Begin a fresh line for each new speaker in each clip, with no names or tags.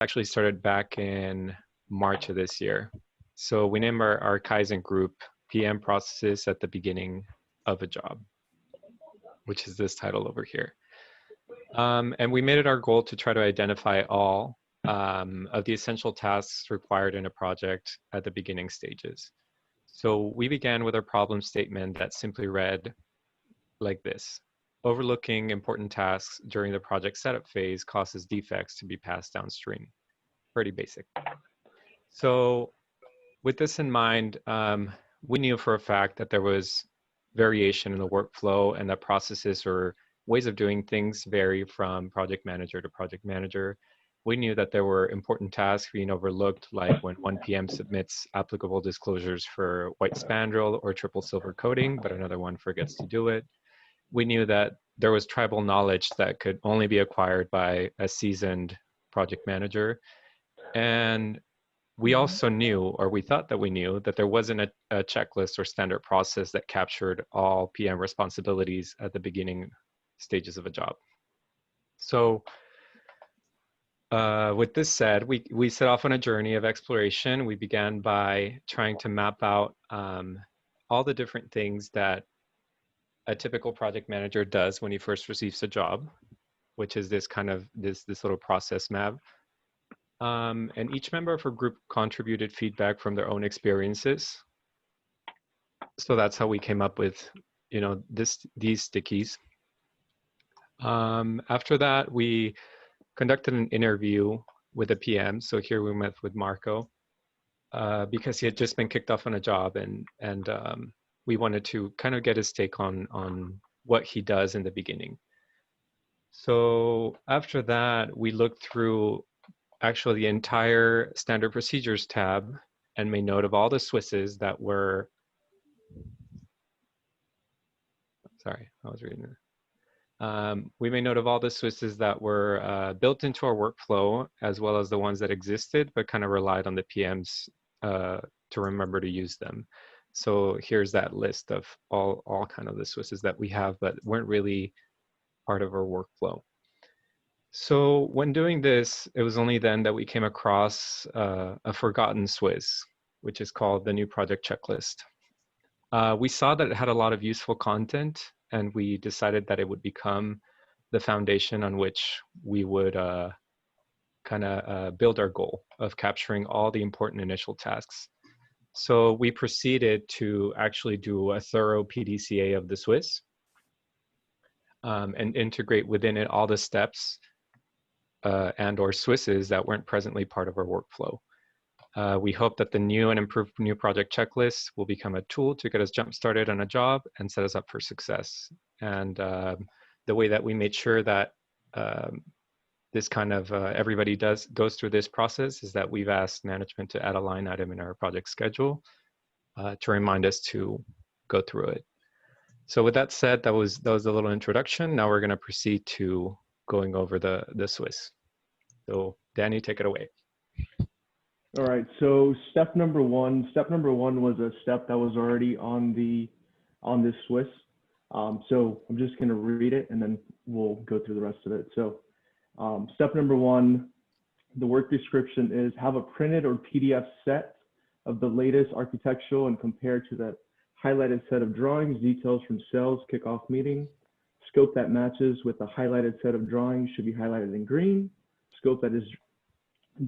actually started back in March of this year. So we named our Kaizen group PM processes at the beginning of a job, which is this title over here. And we made it our goal to try to identify all of the essential tasks required in a project at the beginning stages. So we began with a problem statement that simply read like this: overlooking important tasks during the project setup phase causes defects to be passed downstream. Pretty basic. So with this in mind, we knew for a fact that there was variation in the workflow and that processes or ways of doing things vary from project manager to project manager. We knew that there were important tasks being overlooked, like when one PM submits applicable disclosures for white spandrel or triple silver coating, but another one forgets to do it. We knew that there was tribal knowledge that could only be acquired by a seasoned project manager. And we also knew, or we thought that we knew, that there wasn't a checklist or standard process that captured all PM responsibilities at the beginning stages of a job. So with this said, we set off on a journey of exploration. We began by trying to map out all the different things that a typical project manager does when he first receives a job, which is this kind of this little process map. And each member of our group contributed feedback from their own experiences. So that's how we came up with, you know, these stickies. After that, we conducted an interview with a PM. So here we met with Marco because he had just been kicked off on a job, and we wanted to kind of get his take on what he does in the beginning. So after that, we looked through actually the entire standard procedures tab and made note of all the Swisses that were, sorry, I was reading it. We made note of all the Swisses that were built into our workflow, as well as the ones that existed, but kind of relied on the PMs to remember to use them. So here's that list of all kind of the Swisses that we have, but weren't really part of our workflow. So when doing this, it was only then that we came across a forgotten Swiss, which is called the new project checklist. We saw that it had a lot of useful content, and we decided that it would become the foundation on which we would kind of build our goal of capturing all the important initial tasks. So we proceeded to actually do a thorough PDCA of the Swiss and integrate within it all the steps and or Swisses that weren't presently part of our workflow. We hope that the new and improved new project checklist will become a tool to get us jump started on a job and set us up for success. And the way that we made sure that this kind of everybody goes through this process is that we've asked management to add a line item in our project schedule to remind us to go through it. So with that said, that was a little introduction. Now we're going to proceed to going over the Swiss. So Danny, take it away.
All right, so step number one was a step that was already on this Swiss. So I'm just going to read it and then we'll go through the rest of it. So step number one, the work description is have a printed or PDF set of the latest architectural and compare to the highlighted set of drawings, details from sales kickoff meeting. Scope that matches with the highlighted set of drawings should be highlighted in green. Scope that is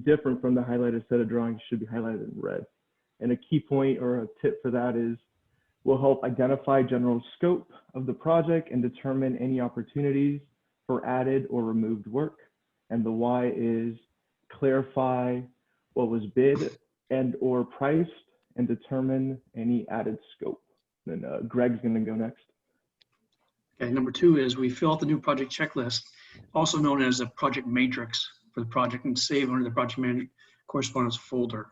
different from the highlighted set of drawings should be highlighted in red. And a key point or a tip for that is will help identify general scope of the project and determine any opportunities for added or removed work. And the why is clarify what was bid and or priced and determine any added scope. Then Greg's going to go next.
Okay, number two is we fill out the new project checklist, also known as a project matrix for the project, and save under the project management correspondence folder.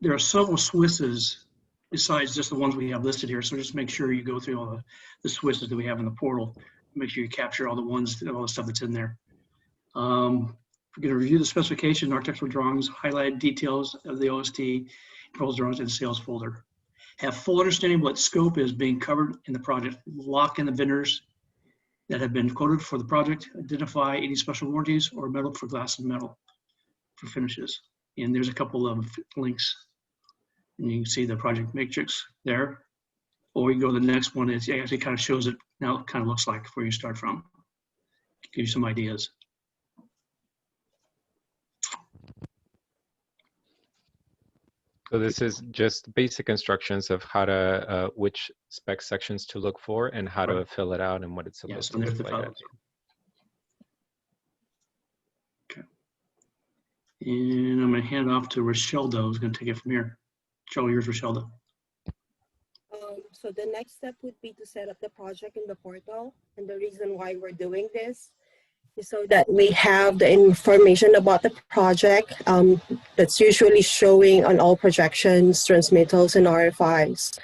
There are several Swisses besides just the ones we have listed here, so just make sure you go through all the Swisses that we have in the portal. Make sure you capture all the ones, all the stuff that's in there. We're going to review the specification, architectural drawings, highlight details of the OST, proposal drawings, and sales folder. Have full understanding of what scope is being covered in the project. Lock in the vendors that have been quoted for the project. Identify any special warranties or metal for glass and metal. for finishes. And there's a couple of links. And you can see the project matrix there. Or we can go to the next one. It actually kind of shows it now. It kind of looks like where you start from. Give you some ideas.
So this is just basic instructions of how to, which spec sections to look for and how to fill it out and what it's supposed to
there's
look
the
like.
photos. Okay. And I'm going to hand it off to Rochelda, who's going to take it from here. Show yours, Rochelda.
So the next step would be to set up the project in the portal. And the reason why we're doing this is so that we have the information about the project that's usually showing on all projections, transmittals, and RFIs,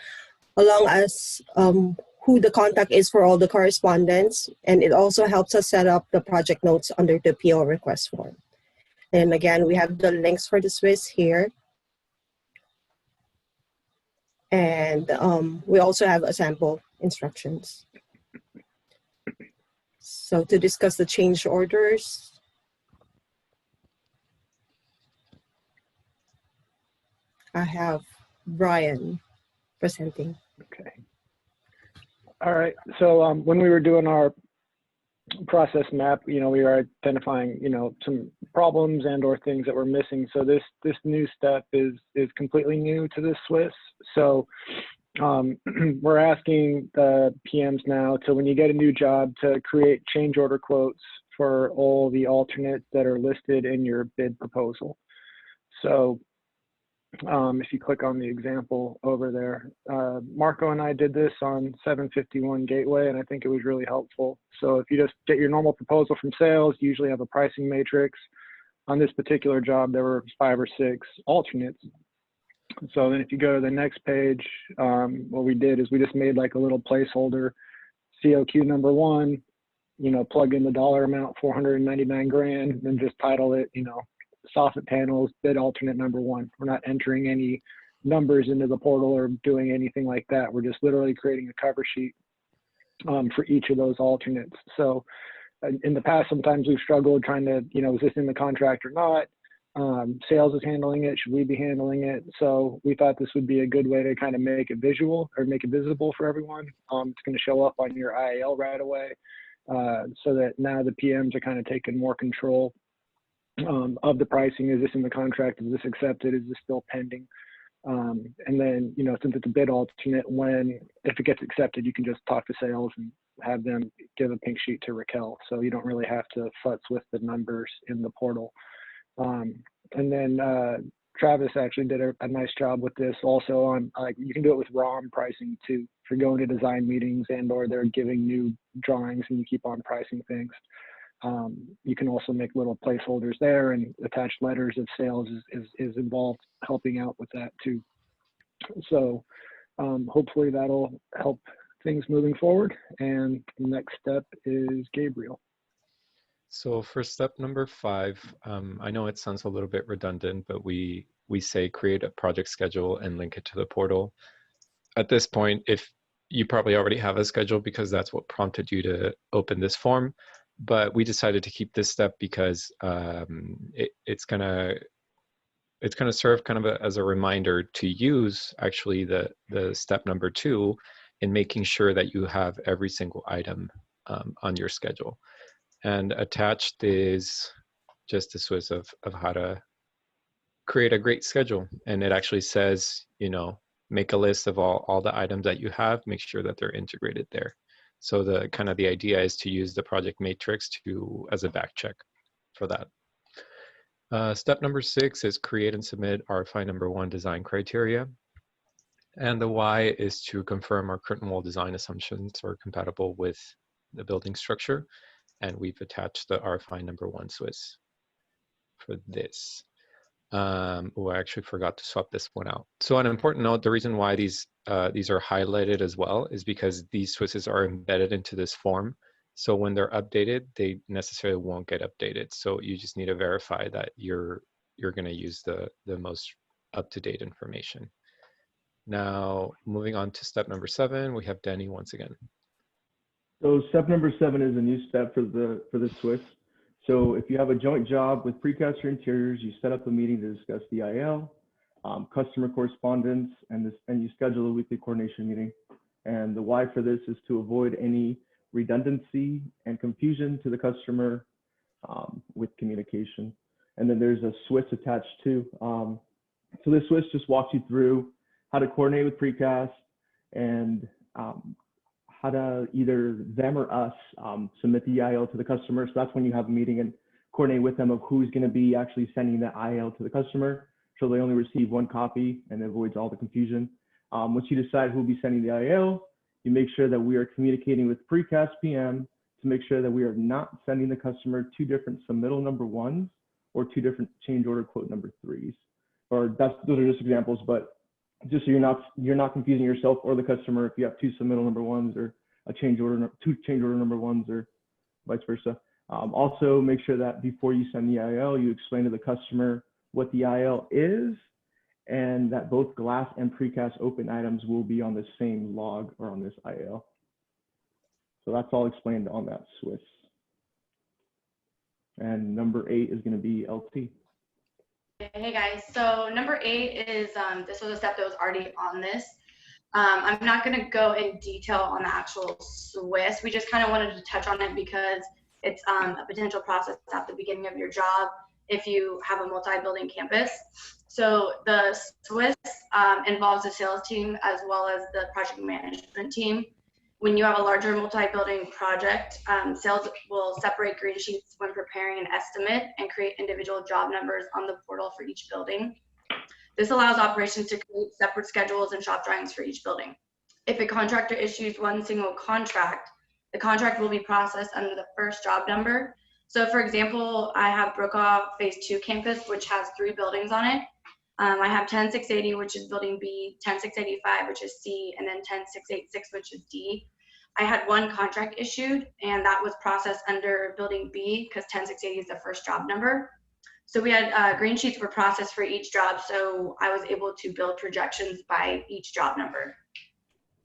along as who the contact is for all the correspondence. And it also helps us set up the project notes under the PO request form. And again, we have the links for the Swiss here. And we also have a sample instructions. So to discuss the change orders, I have Brian presenting.
Okay. All right. So when we were doing our process map, we were identifying, some problems and or things that were missing. So this new step is completely new to the Swiss. So we're asking the PMs now to, when you get a new job, to create change order quotes for all the alternates that are listed in your bid proposal. So if you click on the example over there, Marco and I did this on 751 Gateway, and I think it was really helpful. So if you just get your normal proposal from sales, you usually have a pricing matrix. On this particular job, there were 5 or 6 alternates. So then if you go to the next page, what we did is we just made like a little placeholder, COQ number 1, plug in the dollar amount, 499 grand, and just title it, soffit panels, bid alternate number 1. We're not entering any numbers into the portal or doing anything like that. We're just literally creating a cover sheet for each of those alternates. So in the past, sometimes we've struggled trying to, is this in the contract or not? Sales is handling it. Should we be handling it? So we thought this would be a good way to kind of make it visual or make it visible for everyone. It's going to show up on your IAL right away, so that now the PMs are kind of taking more control of the pricing. Is this in the contract? Is this accepted? Is this still pending? And then, since it's a bid alternate, if it gets accepted, you can just talk to sales and have them give a pink sheet to Raquel. So you don't really have to futz with the numbers in the portal. And then Travis actually did a nice job with this also on, you can do it with ROM pricing too. If you're going to design meetings and or they're giving new drawings and you keep on pricing things. You can also make little placeholders there, and attach letters if sales is involved, helping out with that too. So hopefully that'll help things moving forward. And the next step is Gabriel.
So for step number 5, I know it sounds a little bit redundant, but we say create a project schedule and link it to the portal. At this point, if you probably already have a schedule because that's what prompted you to open this form, but we decided to keep this step because it's gonna serve kind of as a reminder to use actually the step number 2 in making sure that you have every single item on your schedule. And attached is just a Swiss of how to create a great schedule. And it actually says, make a list of all the items that you have, make sure that they're integrated there. So the idea is to use the project matrix as a back check for that. Step number 6 is create and submit RFI number 1 design criteria. And the why is to confirm our curtain wall design assumptions are compatible with the building structure. And we've attached the RFI number 1 Swiss for this. I actually forgot to swap this one out. So an important note, the reason why these are highlighted as well is because these Swisses are embedded into this form. So when they're updated, they necessarily won't get updated. So you just need to verify that you're going to use the most up-to-date information. Now, moving on to step number 7, we have Danny once again.
So step number 7 is a new step for the Swiss. So if you have a joint job with Precast or Interiors, you set up a meeting to discuss the IL, customer correspondence, and you schedule a weekly coordination meeting. And the why for this is to avoid any redundancy and confusion to the customer with communication. And then there's a Swiss attached too. So this Swiss just walks you through how to coordinate with Precast and how to either them or us submit the IL to the customer. So that's when you have a meeting and coordinate with them of who's going to be actually sending the IL to the customer. So they only receive one copy and it avoids all the confusion. Once you decide who will be sending the IL, you make sure that we are communicating with Precast PM to make sure that we are not sending the customer two different submittal number ones or two different change order quote number threes. Or those are just examples, but just so you're not confusing yourself or the customer if you have two submittal number ones or two change order number ones or vice versa. Also make sure that before you send the IL, you explain to the customer what the IL is and that both glass and precast open items will be on the same log or on this IL. So that's all explained on that Swiss. And number 8 is going to be LT.
Hey guys, so number 8 is, this was a step that was already on this. I'm not going to go in detail on the actual Swiss. We just kind of wanted to touch on it because it's a potential process at the beginning of your job if you have a multi-building campus. So the Swiss involves the sales team as well as the project management team. When you have a larger multi-building project, sales will separate green sheets when preparing an estimate and create individual job numbers on the portal for each building. This allows operations to create separate schedules and shop drawings for each building. If a contractor issues one single contract, the contract will be processed under the first job number. So for example, I have Brokaw Phase 2 campus, which has 3 buildings on it. I have 10680, which is building B, 10685, which is C, and then 10686, which is D. I had one contract issued, and that was processed under building B because 10680 is the first job number. So we had green sheets were processed for each job, so I was able to build projections by each job number.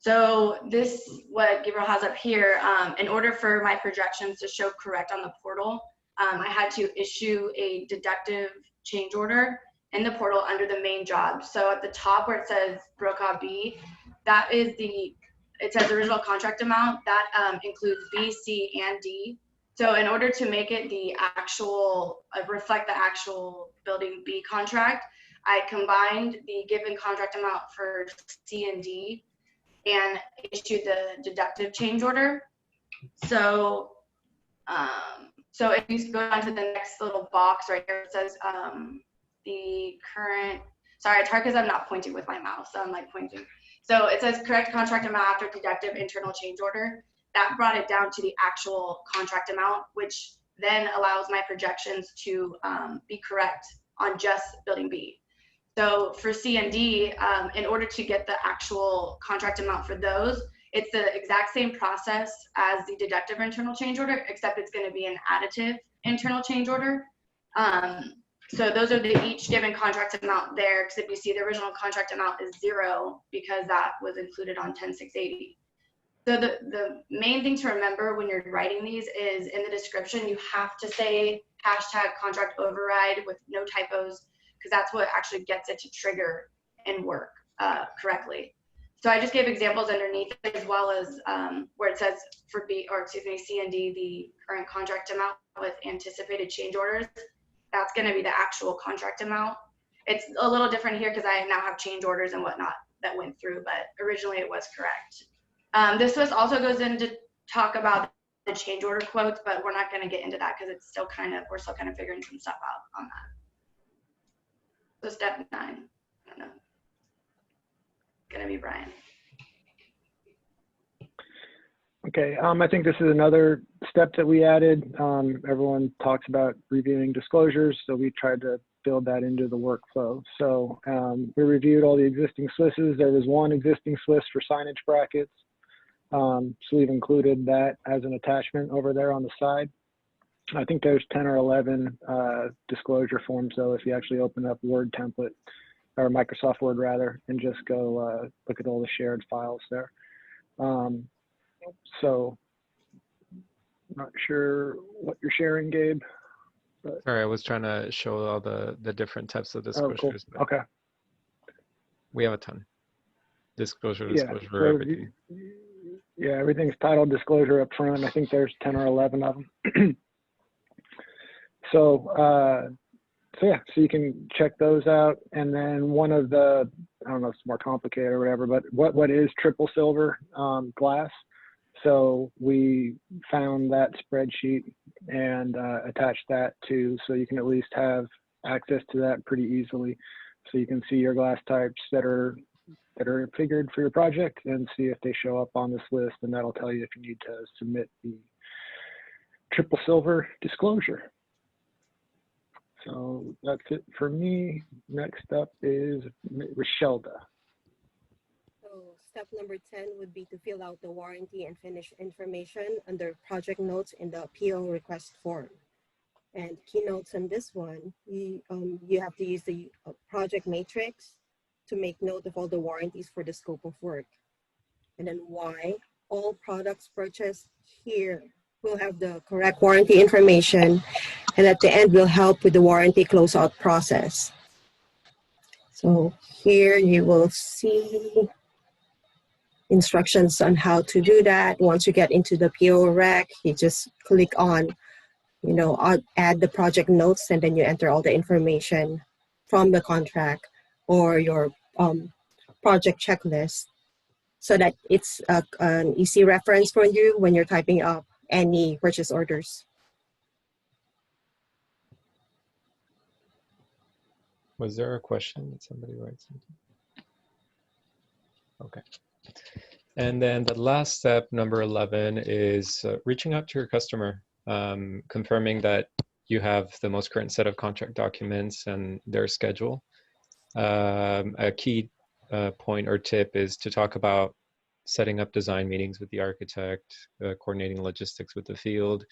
So this, what Gabriel has up here, in order for my projections to show correct on the portal, I had to issue a deductive change order in the portal under the main job. So at the top where it says Brokaw B, that is it says original contract amount. That includes B, C, and D. So in order to make it the actual, reflect the actual building B contract, I combined the given contract amount for C and D and issued the deductive change order. So, so if you go down to the next little box right here, it says the current, sorry, it's hard because I'm not pointing with my mouse, so I'm like pointing. So it says correct contract amount after deductive internal change order. That brought it down to the actual contract amount, which then allows my projections to be correct on just building B. So for C and D, in order to get the actual contract amount for those, it's the exact same process as the deductive internal change order, except it's going to be an additive internal change order. So those are the each given contract amount there, because if you see the original contract amount is 0 because that was included on 10680. So the main thing to remember when you're writing these is in the description, you have to say hashtag contract override with no typos, because that's what actually gets it to trigger and work correctly. So I just gave examples underneath as well as where it says for B, or excuse me, C and D, the current contract amount with anticipated change orders. That's going to be the actual contract amount. It's a little different here because I now have change orders and whatnot that went through, but originally it was correct. This was also goes into talk about the change order quotes, but we're not going to get into that because it's still we're still kind of figuring some stuff out on that. So step 9, I don't know. Gonna be Brian.
Okay, I think this is another step that we added. Everyone talks about reviewing disclosures, so we tried to build that into the workflow. So we reviewed all the existing Swisses. There was one existing Swiss for signage brackets. So we've included that as an attachment over there on the side. I think there's 10 or 11 disclosure forms though, if you actually open up Word template, or Microsoft Word rather, and just go look at all the shared files there. So not sure what you're sharing, Gabe.
Sorry, I was trying to show all the different types of
Oh, cool.
disclosures, but
Okay.
we have a ton. Disclosure,
Yeah.
disclosure,
So
everything.
yeah, everything's titled disclosure up front. I think there's 10 or 11 of them. So yeah, so you can check those out. And then one of the, I don't know if it's more complicated or whatever, but what is triple silver glass? So we found that spreadsheet and attached that to, so you can at least have access to that pretty easily. So you can see your glass types that are figured for your project and see if they show up on this list, and that'll tell you if you need to submit the triple silver disclosure. So that's it for me. Next up is Rochelda.
So step number 10 would be to fill out the warranty and finish information under project notes in the PO request form. And keynotes on this one, you have to use the project matrix to make note of all the warranties for the scope of work. And then why all products purchased here will have the correct warranty information, and at the end will help with the warranty closeout process. So here you will see instructions on how to do that. Once you get into the PO rec, you just click on, add the project notes, and then you enter all the information from the contract or your project checklist, so that it's an easy reference for you when you're typing up any purchase orders.
Was there a question? Did somebody write something? Okay. And then the last step, number 11, is reaching out to your customer, confirming that you have the most current set of contract documents and their schedule. A key point or tip is to talk about setting up design meetings with the architect, coordinating logistics with the field,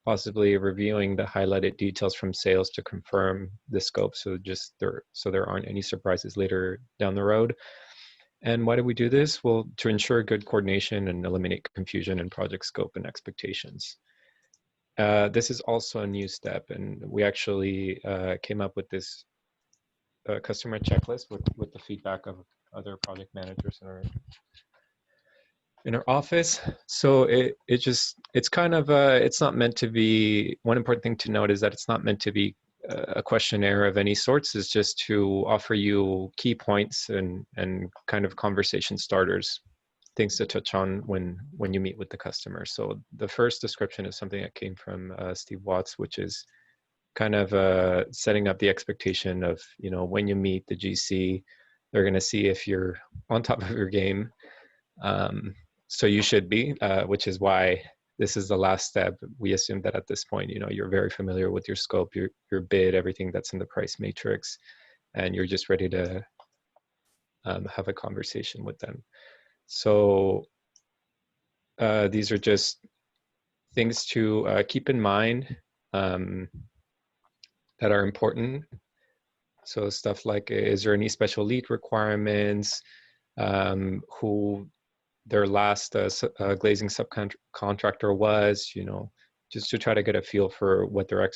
possibly reviewing the highlighted details from sales to confirm the scope, so there aren't any surprises later down the road. And why do we do this? Well, to ensure good coordination and eliminate confusion in project scope and expectations. This is also a new step, and we actually came up with this customer checklist with the feedback of other project managers in our office. So it's kind of it's not meant to be, one important thing to note is that it's not meant to be a questionnaire of any sorts. Is just to offer you key points and kind of conversation starters, things to touch on when you meet with the customer. So the first description is something that came from Steve Watts, which is kind of setting up the expectation of, when you meet the GC, they're going to see if you're on top of your game. So you should be, which is why this is the last step. We assume that at this point, you're very familiar with your scope, your bid, everything that's in the price matrix, and you're just ready to have a conversation with them. So these are just things to keep in mind that are important. So stuff like, is there any special lead requirements, who their last glazing subcontractor was, just to try to get a feel for what their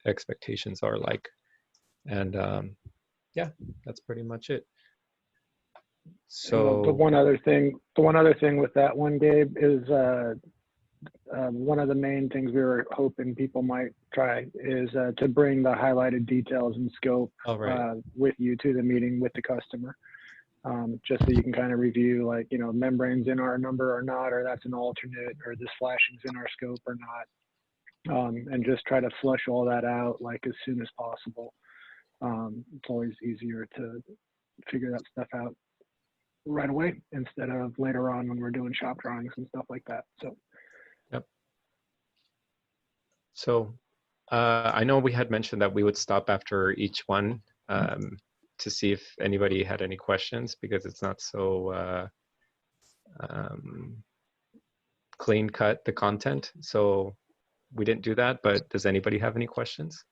expectations are like. And yeah, that's pretty much it. So
the one other thing with that one, Gabe, is one of the main things we were hoping people might try is to bring the highlighted details and scope with you to the meeting with the customer. Just so you can kind of review, like, membranes in our number or not, or that's an alternate, or this flashing's in our scope or not, and just try to flush all that out like as soon as possible. It's always easier to figure that stuff out right away instead of later on when we're doing shop drawings and stuff like that. So.
Yep. So I know we had mentioned that we would stop after each one. To see if anybody had any questions, because it's not so clean cut, the content. So we didn't do that, but does anybody have any questions?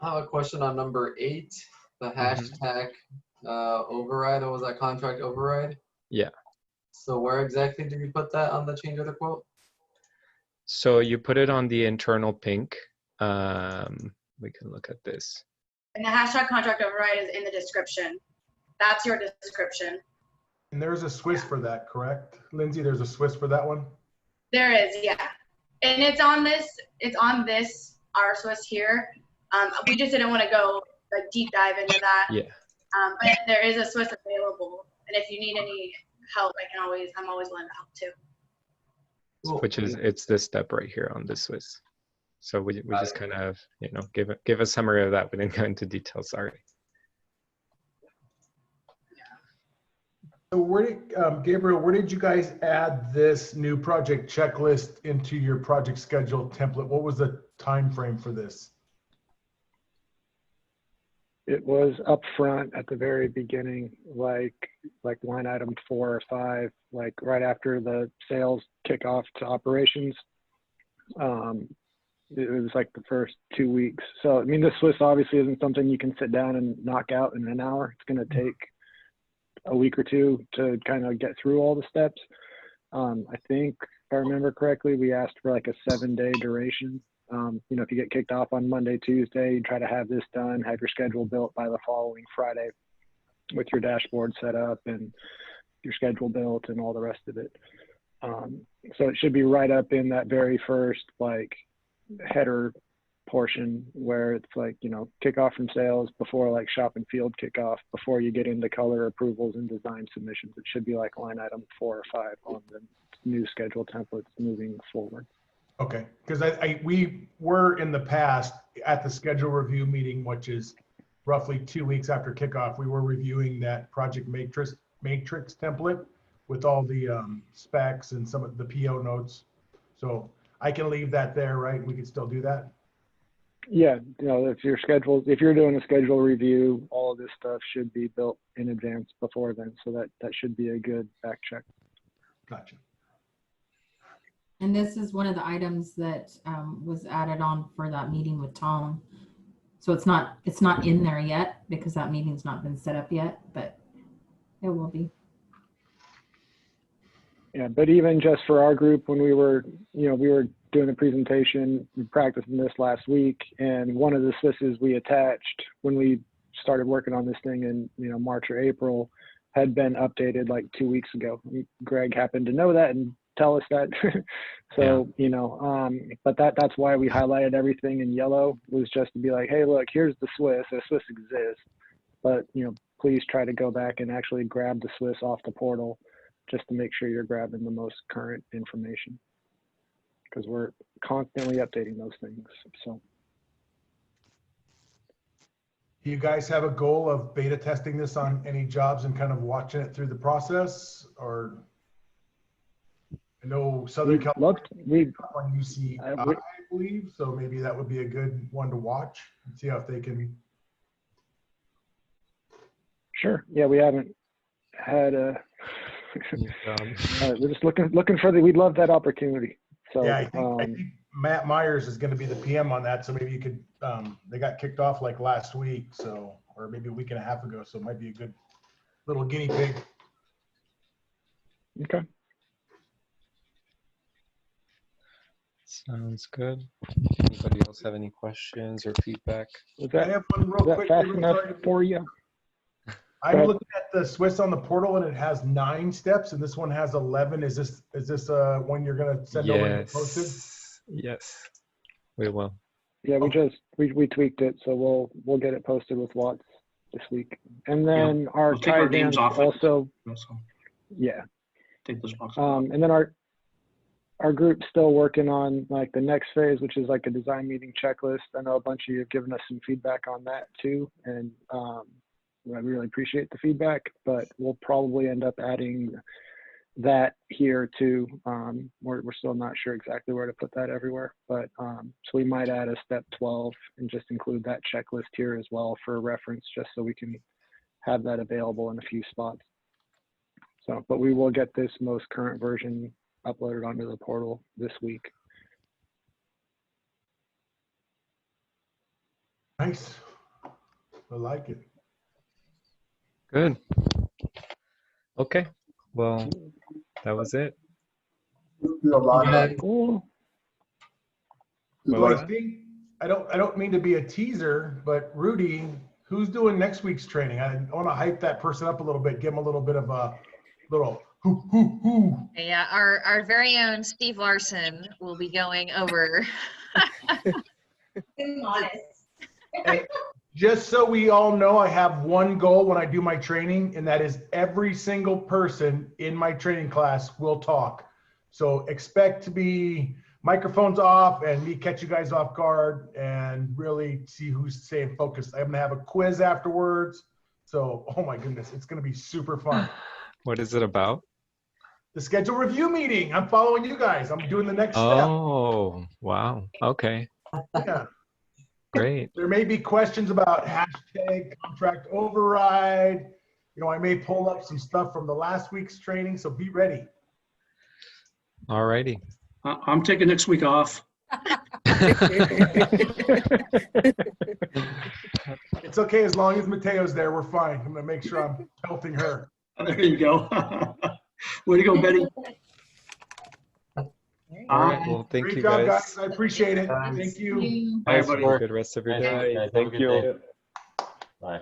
I have a question on number 8, the hashtag override, or was that contract override?
Yeah.
So where exactly do you put that on the change of the quote?
So you put it on the internal pink we can look at this.
And the hashtag contract override is in the description. That's your description.
And there's a Swiss for that, correct? Lindsay, there's a Swiss for that one?
There is, yeah. And it's on this, our Swiss here. We just didn't want to go like deep dive into that.
Yeah.
But there is a Swiss available. And if you need any help, I'm always willing to help too.
Cool.
Which is, it's this step right here on the Swiss. So we just kind of, give a summary of that. We didn't go into detail, sorry.
So Gabriel, where did you guys add this new project checklist into your project schedule template? What was the time frame for this?
It was up front at the very beginning, like line item 4 or 5, like right after the sales kickoff to operations. It was like the first 2 weeks. So, I mean, the Swiss obviously isn't something you can sit down and knock out in an hour. It's going to take a week or two to kind of get through all the steps. I think, if I remember correctly, we asked for like a 7-day duration. If you get kicked off on Monday, Tuesday, you try to have this done, have your schedule built by the following Friday with your dashboard set up and your schedule built and all the rest of it. So it should be right up in that very first like header portion where it's like, kickoff from sales before like shop and field kickoff, before you get into color approvals and design submissions. It should be like line item 4 or 5 on the new schedule templates moving forward.
Okay, because we were in the past at the schedule review meeting, which is roughly 2 weeks after kickoff, we were reviewing that project matrix template with all the specs and some of the PO notes. So I can leave that there, right? We can still do that?
Yeah, if you're doing a schedule review, all of this stuff should be built in advance before then. So that should be a good back check.
Gotcha.
And this is one of the items that was added on for that meeting with Tom. So it's not in there yet because that meeting's not been set up yet, but it will be.
Yeah, but even just for our group, when we were doing the presentation, we practiced this last week, and one of the Swisses we attached when we started working on this thing in March or April had been updated like 2 weeks ago. Greg happened to know that and tell us that. So, but that's why we highlighted everything in yellow, was just to be like, hey, look, here's the Swiss exists, but please try to go back and actually grab the Swiss off the portal just to make sure you're grabbing the most current information, because we're constantly updating those things. So
Do you guys have a goal of beta testing this on any jobs and kind of watching it through the process? Or I know Southern California on UC, I believe, so maybe that would be a good one to watch and see how if they can.
Sure. Yeah, we haven't had a. We're just looking for we'd love that opportunity. So
yeah, I think Matt Myers is going to be the PM on that. So maybe you could. They got kicked off like last week, so or maybe a week and a half ago. So it might be a good little guinea pig.
Okay.
Sounds good. Anybody else have any questions or feedback?
I have one real quick.
Fast enough for you?
I'm looking at the Swiss on the portal, and it has 9 steps, and this one has 11. Is this one you're going to send over and post it?
Yes, we will.
Yeah, we tweaked it, so we'll get it posted with Walt this week, and then our
we'll take our names off
also. Yeah.
Take those boxes.
And then our group's still working on like the next phase, which is like a design meeting checklist. I know a bunch of you have given us some feedback on that too, and I really appreciate the feedback, but we'll probably end up adding that here too. We're still not sure exactly where to put that everywhere, but so we might add a step 12 and just include that checklist here as well for reference, just so we can have that available in a few spots. So, but we will get this most current version uploaded onto the portal this week.
Nice. I like it.
Good. Okay. Well, that was it.
Cool.
What was that?
I don't mean to be a teaser, but Rudy, who's doing next week's training? I want to hype that person up a little bit, give him a little bit of a little hoo.
Yeah, our very own Steve Larson will be going over.
Hey, just so we all know, I have one goal when I do my training, and that is every single person in my training class will talk. So expect to be microphones off and me catch you guys off guard and really see who's staying focused. I'm gonna have a quiz afterwards. So, oh my goodness, it's gonna be super fun.
What is it about?
The schedule review meeting. I'm following you guys. I'm doing the next step.
Oh, wow. Okay.
Yeah.
Great.
There may be questions about hashtag contract override. You know, I may pull up some stuff from the last week's training, so be ready.
All righty.
I'm taking next week off.
It's okay as long as Mateo's there, we're fine. I'm gonna make sure I'm helping her.
There you go. Way to go, Betty.
All right. Well, thank
Great
you
job,
guys.
I appreciate it.
Thanks.
Thank you.
Bye, everybody.
Good rest of your day.
Thank you. Bye.